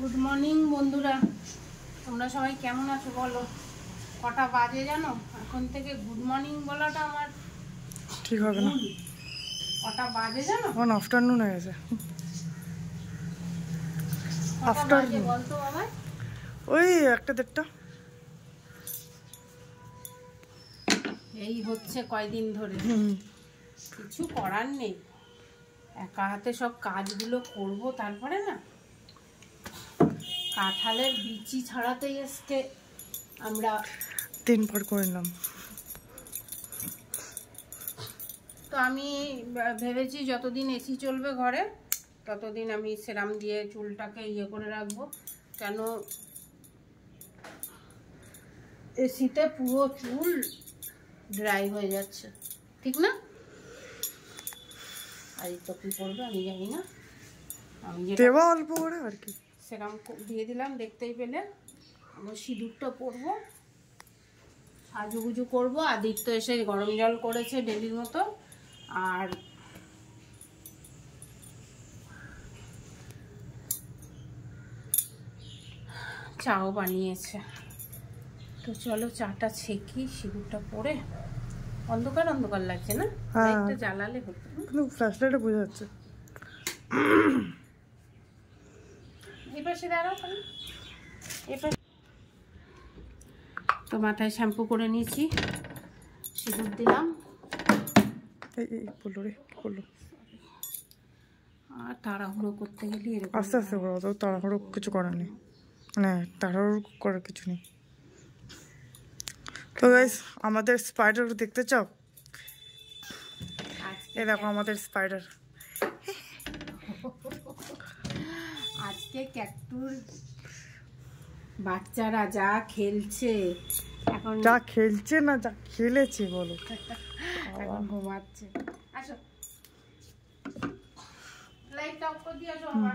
Good morning বন্ধুরা, তোমরা সবাই কেমন আছো বলো? কটা বাজে জানো? এখন থেকে গুড মর্নিং বলাটা আমার ঠিক হবে না। কটা বাজে জানো? এখন আফটারনুন হয়ে গেছে। আফটারনুন বলতো বাবা, ওই 1-1:30। এই হচ্ছে কয়দিন ধরে, কিছু করার নেই, একা হাতে সব কাজগুলো করব। তারপরে না কাঁঠালের বিচি ছাড়াতেই আজকে আমরা 3 পার করে নিলাম। তো আমি ভেবেছি যতদিন এসি চলবে ঘরে ততদিন আমি সেরাম দিয়ে চুলটাকে ইয়ে করে রাখবো, কেন এসিতে পুরো চুল ড্রাই হয়ে যাচ্ছে, ঠিক না? আর তো কি করবে আমি জানি না, আমি দেওয়া অল্প করে আর কি সেরাম দিয়ে দিলাম। দেখতেই পেলে আমি সিঁদুরটা পরবো, সাজুগুজু করবো। আদিত্য এসে গরম জল করেছে ডেলির মতো, আর চাও বানিয়েছে। তো চলো চাটা ছেঁকি, সিঁদুরটা পরে। অন্ধকার অন্ধকার লাগছে না? লাইটটা জ্বালালে হতো, কিন্তু ফ্ল্যাশ লাইটে বোঝা যাচ্ছে। এই পাশে দাঁড়াও, এপাশে। তো মাথায় শ্যাম্পু করে নিয়েছি, সিঁদুর দিলাম। এই বললো রে, কি করলো? আর তাড়াহুড়ো করতে গেলে এরকম। আস্তে আস্তে করো, তো তাড়াহুড়ো কিছু করার নেই, মানে তাড়াহুড়ো করার কিছু নেই। তো গাইস, আমাদের স্পাইডার দেখতে চাও? এই দেখো আমাদের স্পাইডার। আজকে ক্যাকটুর বাচ্চারা যা খেলছে, এখন যা খেলছে না যা খেলেছে বলো, এখন ঘুমাচ্ছে। আসো, লাইটটা অফ করে দিয়ে আসো বাবা।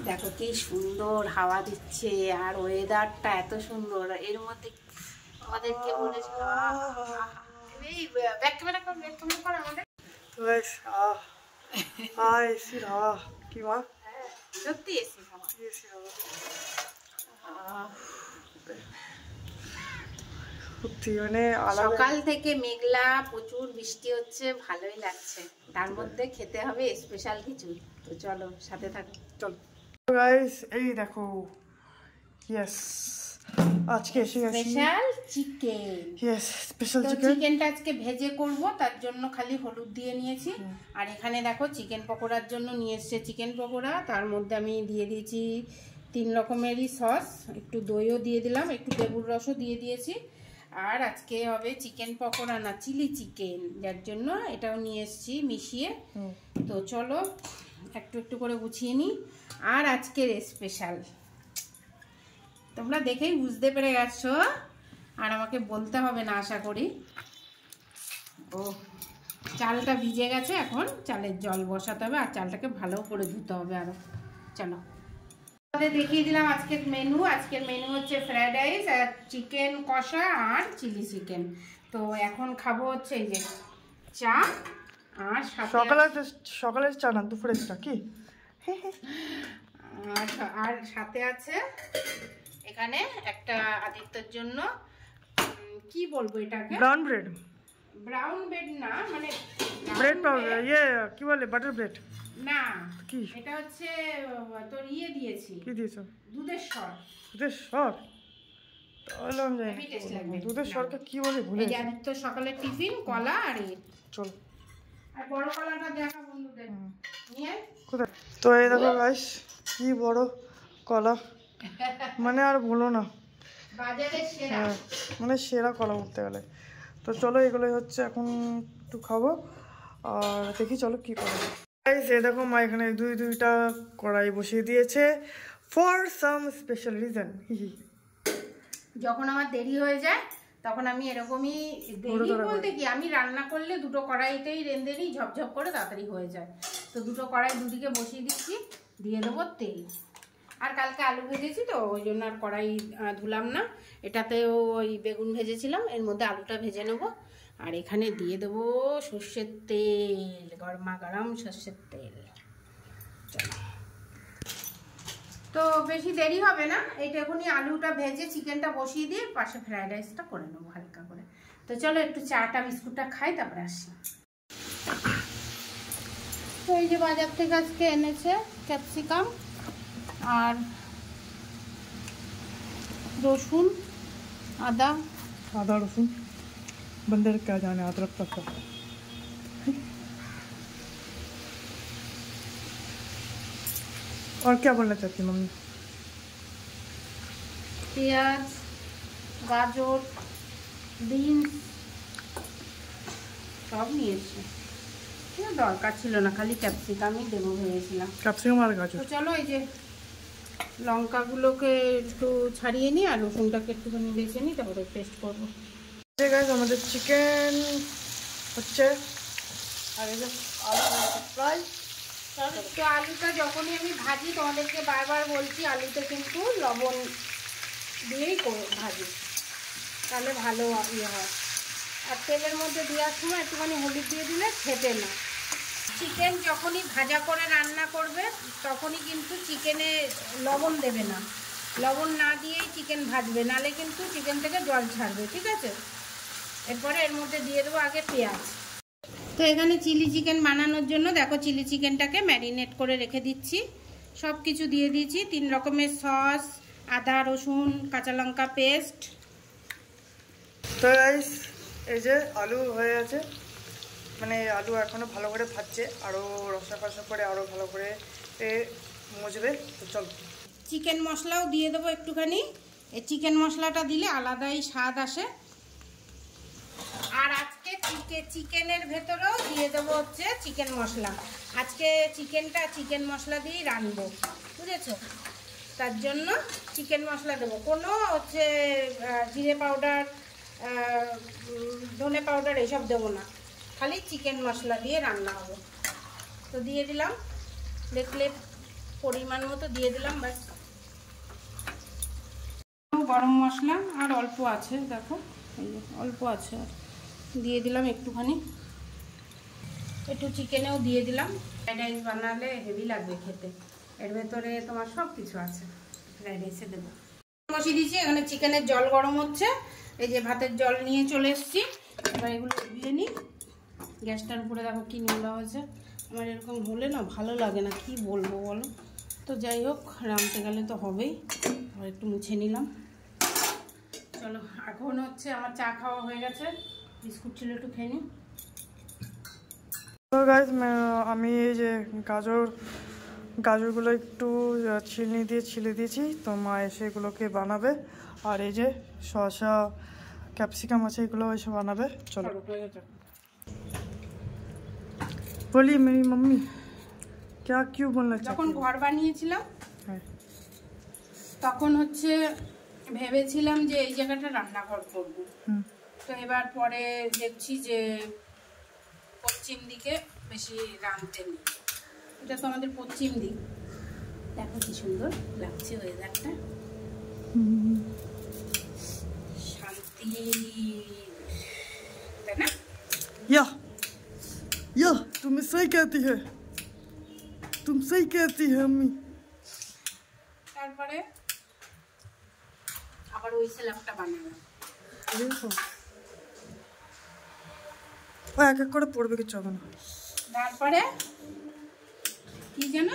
দেখো কি সুন্দর হাওয়া দিচ্ছে, আর ওয়েদারটা এত সুন্দর। এর মধ্যে আমাদেরকে বলেছে এই ব্যাক ক্যামেরা কর, ব্যাক ক্যামেরা কর আমাদের। গাইস এসির হাওয়া কি মা, সত্যি এসি হাওয়া, এসির হাওয়া সত্যি মানে সকাল থেকে মেঘলা, প্রচুর বৃষ্টি হচ্ছে, ভালোই লাগছে। তার মধ্যে খেতে হবে স্পেশাল কিছু। তো চলো সাথে থাকো, চলো গাইস। এই দেখো, ইয়েস আজকে এসে গেছি স্পেশাল চিকেন। ইয়েস স্পেশাল তো চিকেন। চিকেনটা আজকে ভেজে করব, তার জন্য খালি হলুদ দিয়ে নিয়েছি। আর এখানে দেখো চিকেন পকোড়ার জন্য নিয়ে এসছে চিকেন পকোড়া। তার মধ্যে আমি দিয়ে দিয়েছি 3 রকমেরই সস, একটু দইও দিয়ে দিলাম, একটু লেবুর রসও দিয়ে দিয়েছি। আর আজকে হবে চিকেন পকোড়া না চিলি চিকেন, যার জন্য এটাও নিয়ে এসছি মিশিয়ে। তো চলো একটু একটু করে গুছিয়ে নিই। আর আজকের স্পেশাল তোমরা দেখেই বুঝতে পেরে গেছো, আর আমাকে বলতে হবে না আশা করি। ও চালটা ভিজে গেছে, এখন চালের জল বসাতে হবে, আর চালটাকে ভালো করে ধুতে হবে আরো। চলো দেখিয়ে দিলাম আজকের মেনু। আজকের মেনু হচ্ছে ফ্রাইড রাইস আর চিকেন কষা আর চিলি চিকেন। তো এখন খাবো হচ্ছে এই যে চা, আর সকালের চা না, দুপুরের চা কি? আর সাথে আছে এখানে একটা আদিত্যের জন্য কি বলবো এটাকে, ব্রাউন ব্রেড। ব্রাউন ব্রেড না, মানে ব্রেড পাউডার, ইয়ে কি বলে, বাটার ব্রেড না, কি এটা হচ্ছে তোর ইয়ে দিয়েছি। কি দিয়েছো? দুধের সর। দুধের সর? তাহলে আমি জানি দুধের সরকে কি বলে ভুলে এই আদিত্য সকালে টিফিন কলা আর চল। আর বড় কলাটা দেখা বন্ধুদের নিয়ে কোথায়? তো এই দেখো গাইস, কি বড় কলা, মানে আর বলো না, বাজারে সেরা, মানে সেরা কলা উঠতে গেলে। তো চলো এগুলোই হচ্ছে এখন একটু খাবো, আর দেখি চলো কি করবো। গাইস এই দেখো মা এখানে দুইটা কড়াই বসিয়ে দিয়েছে ফর সাম স্পেশাল রিজন। যখন আমার দেরি হয়ে যায় তখন আমি এরকমই, দেরি বলতে কি আমি রান্না করলে 2টো কড়াইতেই রেঁধে নিই, ঝপঝপ করে তাড়াতাড়ি হয়ে যায়। তো 2টো কড়াই দুদিকে বসিয়ে দিচ্ছি, দিয়ে দেবো তেল। আর কালকে আলু ভেজেছি তো ওই জন্য আর কড়াই ধুলাম না। এটাতেও ওই বেগুন ভেজেছিলাম, এর মধ্যে আলুটা ভেজে নেবো। আর এখানে দিয়ে দেবো সর্ষের তেল, গরমা গরম সর্ষের তেল। চলো তো তো বেশি দেরি হবে না, এইটা এখনই আলুটা ভেজে চিকেনটা বসিয়ে দিয়ে পাশে ফ্রাইড রাইসটা করে নেবো হালকা করে। তো চলো একটু চাটা বিস্কুটটা খাই, তারপরে আসি। তো এই যে বাজার থেকে আজকে এনেছে ক্যাপসিকাম আর রসুন, আদা রসুন बंदर क्या जाने अदरक तक का। और क्या बोलना चाहती मम्मी? পেঁয়াজ, গাজর, বিনস সব নিয়েছি। দরকার ছিল না, খালি ক্যাপসিকামই দেবো ভেবেছিলাম। ক্যাপসিকাম আর গাজর। তো চলো এই যে লঙ্কাগুলোকে একটু ছাড়িয়ে নিই আর রসুনটাকে একটুখানি বেছে নিই, তারপরে পেস্ট করবো। গাইস আমাদের চিকেন হচ্ছে আর এই যে আলু ফ্রাই। তো আলুটা যখনই আমি ভাজি, তোমাদেরকে বারবার বলছি আলুতে কিন্তু লবণ দিয়েই ভাজি, তাহলে ভালো ইয়ে হয়। আর তেলের মধ্যে দেওয়ার সময় একটুখানি হলুদ দিয়ে দিলে ফেটে না। চিকেন যখনই ভাজা করে রান্না করবে তখনই কিন্তু চিকেনে লবণ দেবে না, লবণ না দিয়েই চিকেন ভাজবে, নাহলে কিন্তু চিকেন থেকে জল ছাড়বে, ঠিক আছে? এরপরে এর মধ্যে দিয়ে দেবো আগে পেঁয়াজ। তো এখানে চিলি চিকেন বানানোর জন্য দেখো চিলি চিকেনটাকে ম্যারিনেট করে রেখে দিচ্ছি। সব কিছু দিয়ে দিয়েছি, 3 রকমের সস, আদা রসুন কাঁচা লঙ্কা পেস্ট। তো গাইস এই যে আলু হয়ে আছে, মানে আলু এখনো ভালো করে ভাজছে, আরও রসা কষা করে আরও ভালো করে মজবে। তো চল চিকেন মশলাও দিয়ে দেবো একটুখানি, এই চিকেন মশলাটা দিলে আলাদাই স্বাদ আসে। আর আজকে চিকেনের ভেতরেও দিয়ে দেবো হচ্ছে চিকেন মশলা। আজকে চিকেনটা চিকেন মশলা দিয়েই রানবো, বুঝেছো? তার জন্য চিকেন মশলা দেবো, কোনো হচ্ছে জিরে পাউডার ধনে পাউডার এইসব দেবো না, খালি চিকেন মশলা দিয়ে রান্না হবে। তো দিয়ে দিলাম, দেখলে পরিমাণ মতো দিয়ে দিলাম, ব্যাস। গরম মশলা আর অল্প আছে, দেখো এই যে অল্প আছে, আর দিয়ে দিলাম একটুখানি, একটু চিকেনেও দিয়ে দিলাম। ফ্রাইড রাইস বানালে হেভি লাগবে খেতে, এর ভেতরে তোমার সব কিছু আছে। ফ্রাইড রাইসে দেবো, বসিয়ে দিয়েছি, এখানে চিকেনের জল গরম হচ্ছে। এই যে ভাতের জল নিয়ে চলে এসেছি, এবার এগুলো ধুয়ে নিই। গ্যাসটার উপরে দেখো কি নোংরা হয়েছে, আমার এরকম হলে না ভালো লাগে না, কি বলবো বলো। তো যাই হোক, রাঁধতে গেলে তো হবেই। আর একটু মুছে নিলাম। চলো এখন হচ্ছে আমার চা খাওয়া হয়ে গেছে, বিস্কুট ছিল একটু খেয়ে নিই। তো গাইস আমি এই যে গাজরগুলো একটু ছিলে দিয়েছি, তো মা এসে এগুলোকে বানাবে। আর এই যে শসা ক্যাপসিকাম আছে, এগুলো এসে বানাবে। চলো বলি মেরি মাম্মি क्या क्यों बोलना चाहती? যখন ঘর বানিয়েছিলাম তখন হচ্ছে ভেবেছিলাম যে এই জায়গাটা রান্নাঘর করবো। তো এবার পরে দেখছি যে পশ্চিম দিকে বেশি রাঁধতে নেই, এটা তো আমাদের পশ্চিম দিক। দেখো কি সুন্দর লাগছে ওয়েদারটা, শান্তি, তাই না? या तुम सही कहती है, तुम सही कहती है अम्मी। তারপরে আবার ওই স্ল্যাবটা বানালাম, দেখো ও এক এক করে পড়বে, কিছু হবে না। তারপরে কি যেন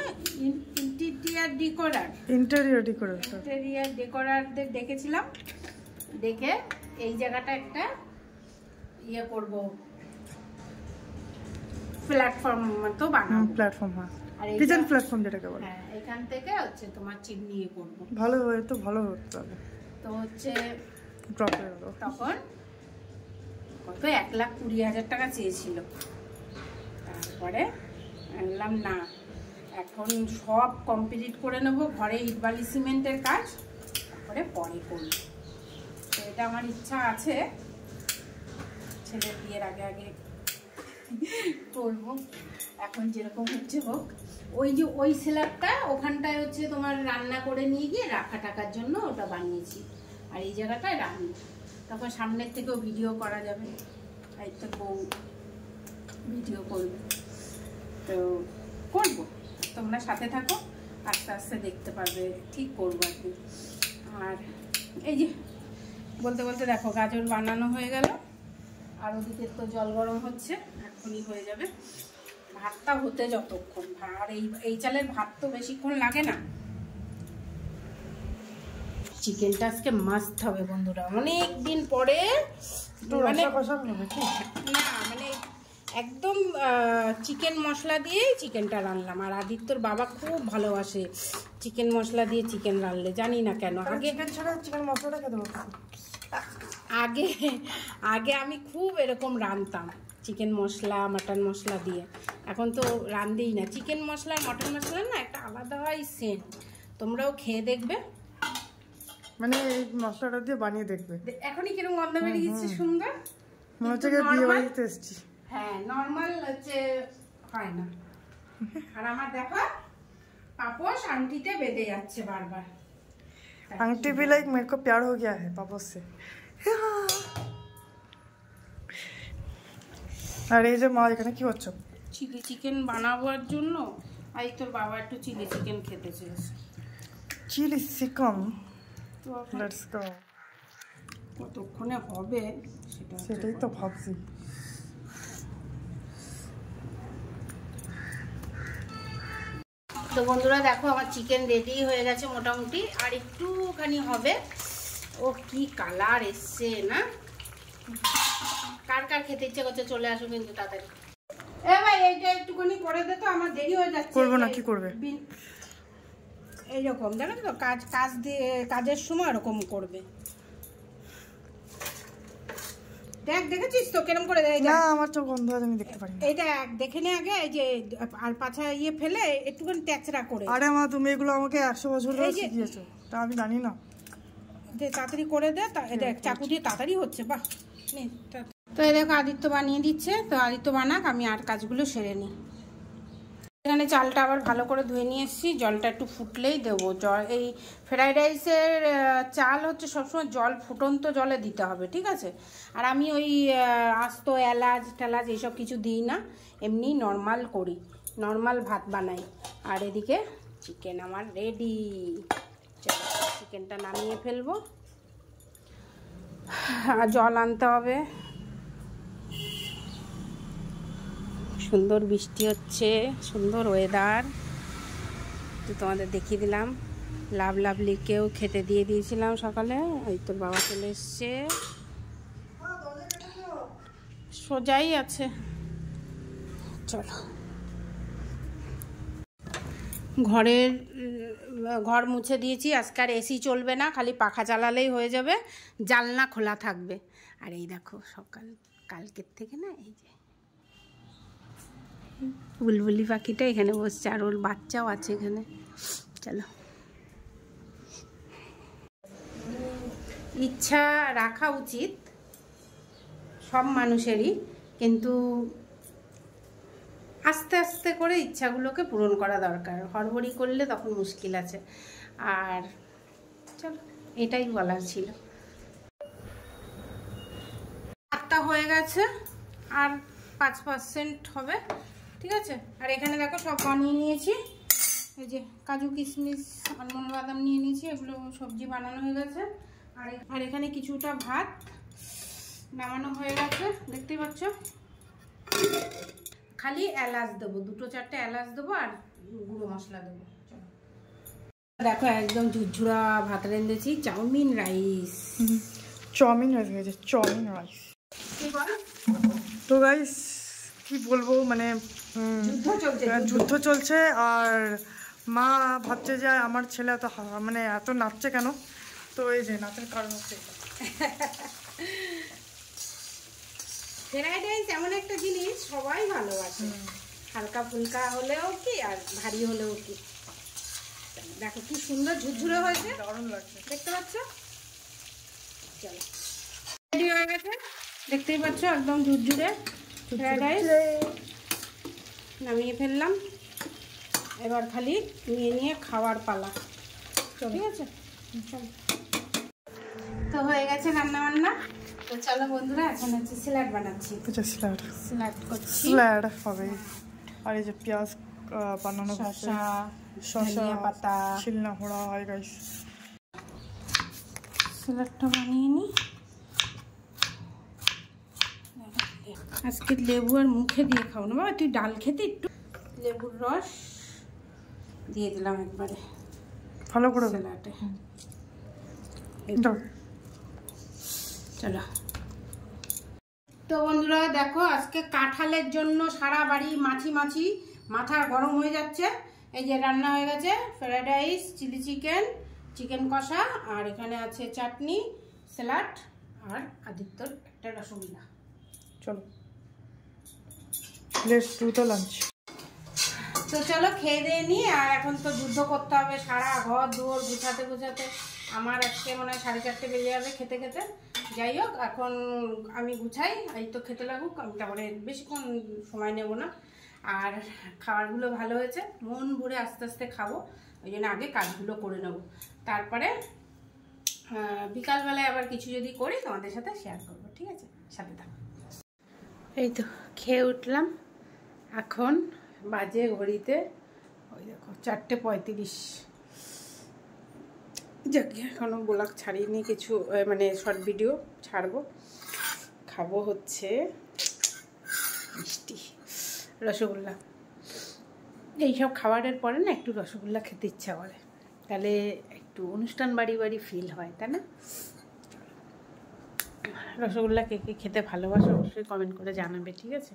ইন্টেরিয়র ডেকোরারদের দেখেছিলাম, দেখে এই জায়গাটা একটা ইয়ে করবো, প্ল্যাটফর্ম মতো বানাবো। প্ল্যাটফর্ম, হ্যাঁ, কিচেন প্ল্যাটফর্ম যেটাকে বলে। হ্যাঁ, এখান থেকে হচ্ছে তোমার চিমনি ইয়ে করবো। ভালো হয় তো, ভালো হতে হবে। তো হচ্ছে তখন কত 1,20,000 টাকা চেয়েছিল। তারপরে বললাম না, এখন সব কমপ্লিট করে নেবো, ঘরে ইট বালি সিমেন্টের কাজ, তারপরে পরে করবো। তো এটা আমার ইচ্ছা আছে, ছেলের বিয়ের আগে আগে করবো। এখন যেরকম হচ্ছে হোক। ওই যে ওই স্ল্যাবটা ওখানটায় হচ্ছে তোমার রান্না করে নিয়ে গিয়ে রাখা টাকার জন্য ওটা বানিয়েছি, আর এই জায়গাটায় রান্না, তখন সামনের থেকেও ভিডিও করা যাবে, আর তো বউ ভিডিও করবে। তো করবো, তোমরা সাথে থাকো। আস্তে আস্তে দেখতে পারবে, ঠিক করবো আর কি। আর এই যে বলতে বলতে দেখো গাজর বানানো হয়ে গেল, আর ওদিকে তো জল গরম হচ্ছে, এখনই হয়ে যাবে। ভাতটা হতে যতক্ষণ, আর এই চালের ভাত তো বেশিক্ষণ লাগে না। চিকেনটা আজকে মাস্ট হবে বন্ধুরা, অনেক দিন পরে। মানে না মানে একদম চিকেন মশলা দিয়েই চিকেনটা রান্নলাম। আর আদিত্যর বাবা খুব ভালোবাসে চিকেন মশলা দিয়ে চিকেন রান্নলে, জানি না কেন। চিকেন মশলাটা খেতে আগে আগে আমি খুব এরকম রাঁধতাম চিকেন মশলা মাটন মশলা দিয়ে, এখন তো রাঁধেই না। চিকেন মশলা মাটন মশলা না একটা আলাদাই সেন্ট, তোমরাও খেয়ে দেখবে। মানে এই মশলাটা দিয়ে বানিয়ে দেখবে, এখনই কিরকম গন্ধ বেরিয়ে গেছে সুন্দর, মনে হচ্ছে বিয়ে বাড়িতে এসেছি। হ্যাঁ নর্মাল হচ্ছে হয় না। আর আমার দেখো পাপোশ আংটিতে বেঁধে যাচ্ছে বারবার। आंटी भी लाइक मेरे को प्यार हो गया है पापा से। আর এই যে মা এখানে কি হচ্ছে? চিলি চিকেন বানাবার জন্য। আই তোর বাবা একটু চিলি চিকেন খেতে চেয়েছে। Chilli chicken, let's go. কতক্ষণে হবে সেটাই তো ভাবছি। তো বন্ধুরা দেখো আমার চিকেন রেডি হয়ে গেছে মোটামুটি, আর একটুখানি হবে। ও কি কালার এসছে না, কার কার খেতে ইচ্ছে করছে চলে আসো কিন্তু তাড়াতাড়ি। এ ভাই এইটা একটুখানি করে দে তো, আমার দেরি হয়ে যাচ্ছে। করবো না, কি করবে? এইরকম জানো তো কাজ দিয়ে কাজের সময় এরকম করবে। দেখ দেখেছিস তো কেরম করে দেয়? না আমার চোখ বন্ধ আছে, আমি দেখতে পারি না। এইটা দেখে নে আগে, এই যে আর পাছা ইয়ে ফেলে একটুখানি ট্যাচড়া করে। আরে মা তুমি এগুলো আমাকে 100 বছর ধরে শিখিয়েছো, তা আমি জানি না। তাড়াতাড়ি করে দে, দেখ চাকু দিয়ে তাড়াতাড়ি হচ্ছে। বাহ, তো এই দেখো আদিত্য বানিয়ে দিচ্ছে, তো আদিত্য বানাক, আমি আর কাজগুলো সেরে নিই। এখানে চালটা আবার ভালো করে ধুয়ে নিয়ে এসেছি, জলটা একটু ফুটলেই দেবো। এই ফ্রাইড রাইসের চাল হচ্ছে সবসময় জল ফুটন্ত জলে দিতে হবে, ঠিক আছে? আর আমি ওই আস্ত এলাচ টেলাচ এইসব কিছু দিই না, এমনি নর্মাল করি, নর্মাল ভাত বানাই। আর এদিকে চিকেন আমার রেডি। চলো চিকেনটা নামিয়ে ফেলবো, আর জল আনতে হবে। সুন্দর বৃষ্টি হচ্ছে, সুন্দর ওয়েদার, তো তোমাদের দেখিয়ে দিলাম। লাভলিকেও খেতে দিয়ে দিয়েছিলাম সকালে, ওই তোর বাবা চলে এসছে, সোজাই আছে। চলো ঘর মুছে দিয়েছি, আজকে আর এসি চলবে না, খালি পাখা চালালেই হয়ে যাবে, জানলা খোলা থাকবে। আর এই দেখো কালকের থেকে না এই যে বুলবুলি পাখিটা এখানে বসছে, আর ওর বাচ্চাও আছে এখানে। চলো, ইচ্ছা রাখা উচিত সব মানুষেরই, কিন্তু আস্তে আস্তে করে ইচ্ছাগুলোকে পূরণ করা দরকার। হড়বড়ি করলে তখন মুশকিল আছে। আর চলো এটাই বলার ছিল। ভাতটা হয়ে গেছে, আর 5% হবে, ঠিক আছে? আর এখানে দেখো সব বানিয়ে নিয়েছি, এই যে কাজু কিশমিশ আলমন্ড বাদাম নিয়ে নিয়েছি, এগুলো সবজি বানানো হয়ে গেছে। আর এখানে কিছুটা ভাত নামানো হয়ে গেছে, দেখতেই পাচ্ছ। খালি এলাচ দেবো, 2-4টে এলাচ দেবো, আর গুঁড়ো মশলা দেবো। দেখো একদম ঝুরঝুরা ভাত রেঁধেছি, চাউমিন রাইস। চাউমিন রাইস হয়েছে, চাউমিন রাইস। তো গাইস কি বলবো, মানে যুদ্ধ চলছে। আর মা ভাবছে যে আমার ছেলে এত মানে এত নাচছে কেন, তো এই যে নাচের কারণ হচ্ছে ফ্রাইড রাইস এমন একটা জিনিস সবাই ভালোবাসে, হালকা ফুলকা হলেও কি আর ভারী হলেও কি। দেখো কি সুন্দর ঝুরঝুরে হয়েছে, দারুণ লাগছে, দেখতে পাচ্ছ? চলো রেডি হয়ে গেছে, দেখতেই পাচ্ছ একদম ঝুরঝুরে ফ্রাইড রাইস। নামিয়ে ফেললাম, এবার খালি নিয়ে খাওয়ার পালা, ঠিক আছে? চলো, তো হয়ে গেছে রান্না বান্না। তো চলো বন্ধুরা, এখন হচ্ছে স্যালাড বানাচ্ছি। স্যালাড স্যালাড করছি, স্যালাড হবে। আর এই যে পেঁয়াজ বানানো হচ্ছে, শসা পাতা শিলনা খোড়া হয় গাইস। স্যালাডটা বানিয়ে নিই। আজকে লেবু আর মুখে দিয়ে খাও না বাবা, তুই ডাল খেতে একটু লেবুর রস দিয়ে দিলাম একবারে ভালো করে স্যালাডে। চলো তো বন্ধুরা দেখো, আজকে কাঁঠালের জন্য সারা বাড়ি মাছি মাছি, মাথা গরম হয়ে যাচ্ছে। এই যে রান্না হয়ে গেছে fried rice, chilli chicken, chicken কষা, আর এখানে আছে চাটনি, স্যালাড, আর আদিত্যর একটা রসগোল্লা। চলো লেটস ডু দ্য লাঞ্চ। তো চলো খেয়ে দিয়ে নিই। আর এখন তো যুদ্ধ করতে হবে, সারা ঘর দুয়ার গুছাতে গুছাতে আমার আজকে মনে হয় 4:30 বেজে যাবে খেতে খেতে। যাই হোক, এখন আমি গুছাই, এই তো খেতে লাগুক, আমি তারপরে বেশিক্ষণ সময় নেব না। আর খাবারগুলো ভালো হয়েছে, মন ভরে আস্তে আস্তে খাবো, ওই জন্য আগে কাজগুলো করে নেব, তারপরে বিকালবেলায় আবার কিছু যদি করি তোমাদের সাথে শেয়ার করবো, ঠিক আছে? সাথে থাকো। এই তো খেয়ে উঠলাম, এখন বাজে ঘড়িতে ওই দেখো 4:35। যাক, এখনও ব্লগ ছাড়িনি কিছু, মানে শর্ট ভিডিও ছাড়বো। খাবো হচ্ছে মিষ্টি রসগোল্লা। এইসব খাবারের পরে না একটু রসগোল্লা খেতে ইচ্ছা করে, তাহলে একটু অনুষ্ঠান বাড়ি বাড়ি ফিল হয়, তাই না? রসগোল্লা কে কে খেতে ভালোবাসো অবশ্যই কমেন্ট করে জানাবে, ঠিক আছে?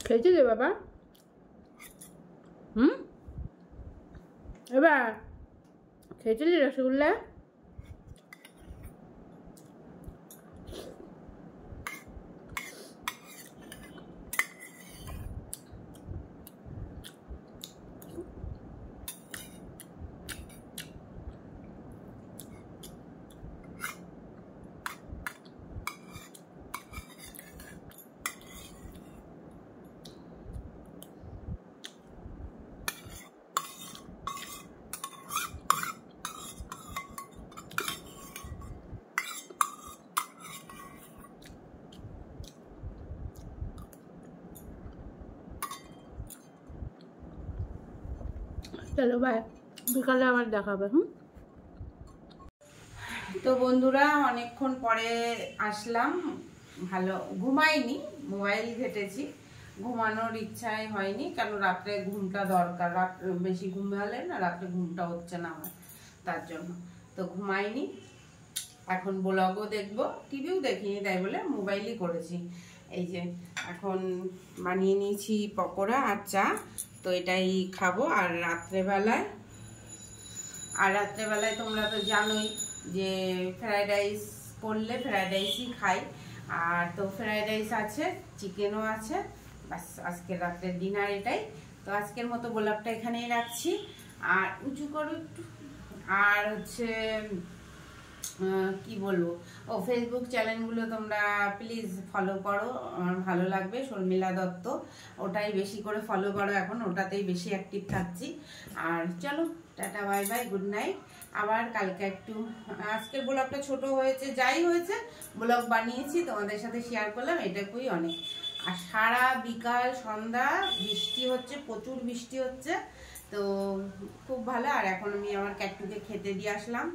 খেয়েছি রে বাবা? এবার খেয়েছিলি রসগোল্লা? চলো বাই, বিকালে আবার দেখাবে। তো বন্ধুরা, অনেকক্ষণ পরে আসলাম, ভালো ঘুমাইনি, মোবাইল ঘেটেছি, ঘুমানোর ইচ্ছাই হয়নি, কারণ রাত্রে ঘুমটা দরকার, রাত্রে বেশি ঘুম হলে না রাত্রে ঘুমটা হচ্ছে না আমার, তার জন্য তো ঘুমাইনি। এখন ব্লগও দেখবো, টিভিও দেখিনি, তাই বলে মোবাইলই করেছি। এই যে এখন বানিয়ে নিয়েছি পকোড়া আর চা, তো এটাই খাবো। আর রাত্রেবেলায় তোমরা তো জানোই যে ফ্রাইড রাইস করলে ফ্রাইড রাইসই খাই, আর তো ফ্রাইড রাইস আছে, চিকেনও আছে, বাস আজকের রাত্রের ডিনার এটাই। তো আজকের মতো ব্লগটা এখানেই রাখছি। আর উঁচু করো একটু। আর হচ্ছে কি বলবো, ও ফেসবুক চ্যানেলগুলো তোমরা প্লিজ ফলো করো, আমার ভালো লাগবে, শর্মিলা দত্ত, ওটাই বেশি করে ফলো করো, এখন ওটাতেই বেশি অ্যাক্টিভ থাকছি। আর চলো tata bye bye, good night. আবার কালকে একটু, আজকের ব্লগটা ছোট হয়েছে, যাই হয়েছে ব্লগ বানিয়েছি, তোমাদের সাথে শেয়ার করলাম, এটাকুই অনেক। আর সারা বিকাল সন্ধ্যা বৃষ্টি হচ্ছে, প্রচুর বৃষ্টি হচ্ছে, তো খুব ভালো। আর এখন আমি আমার ক্যাটটুকে খেতে দিয়ে আসলাম,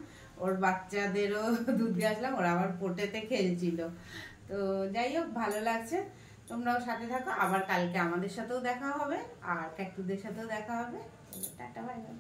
ওর বাচ্চাদেরও দুধ দিয়ে আসলাম, ওরা আবার পোটেতে খেলছিল। তো যাই হোক, ভালো লাগছে, তোমরাও সাথে থাকো। আবার কালকে আমাদের সাথেও দেখা হবে, আর ক্যাটটুদের সাথেও দেখা হবে। Tata bye bye.